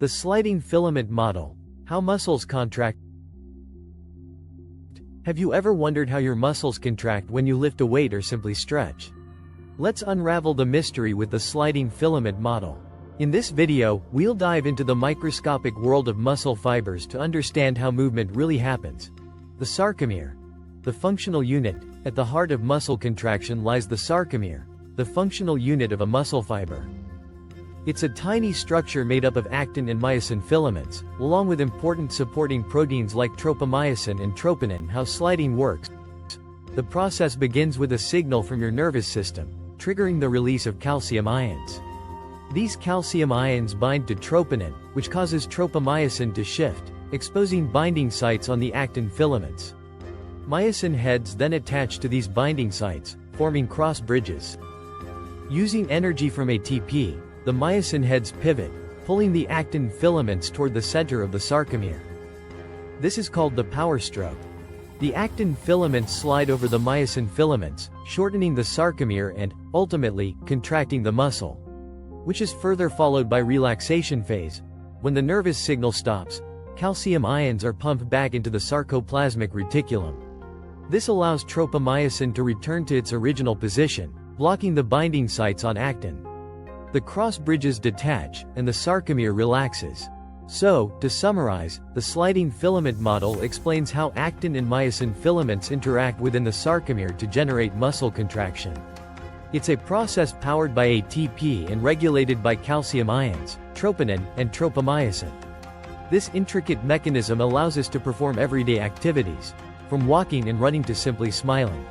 The sliding filament model. How muscles contract. Have you ever wondered how your muscles contract when you lift a weight or simply stretch? Let's unravel the mystery with the sliding filament model. In this video, we'll dive into the microscopic world of muscle fibers to understand how movement really happens. The sarcomere. The functional unit. At the heart of muscle contraction lies the sarcomere, the functional unit of a muscle fiber. It's a tiny structure made up of actin and myosin filaments, along with important supporting proteins like tropomyosin and troponin. How sliding works. The process begins with a signal from your nervous system, triggering the release of calcium ions. These calcium ions bind to troponin, which causes tropomyosin to shift, exposing binding sites on the actin filaments. Myosin heads then attach to these binding sites, forming cross bridges. Using energy from ATP, the myosin heads pivot, pulling the actin filaments toward the center of the sarcomere. This is called the power stroke. The actin filaments slide over the myosin filaments, shortening the sarcomere and, ultimately, contracting the muscle, which is further followed by relaxation phase. When the nervous signal stops, calcium ions are pumped back into the sarcoplasmic reticulum. This allows tropomyosin to return to its original position, blocking the binding sites on actin. The cross bridges detach, and the sarcomere relaxes. So, to summarize, the sliding filament model explains how actin and myosin filaments interact within the sarcomere to generate muscle contraction. It's a process powered by ATP and regulated by calcium ions, troponin, and tropomyosin. This intricate mechanism allows us to perform everyday activities, from walking and running to simply smiling.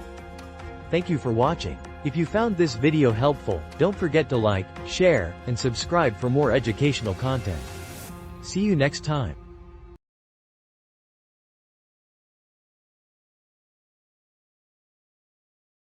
Thank you for watching. If you found this video helpful, don't forget to like, share, and subscribe for more educational content. See you next time.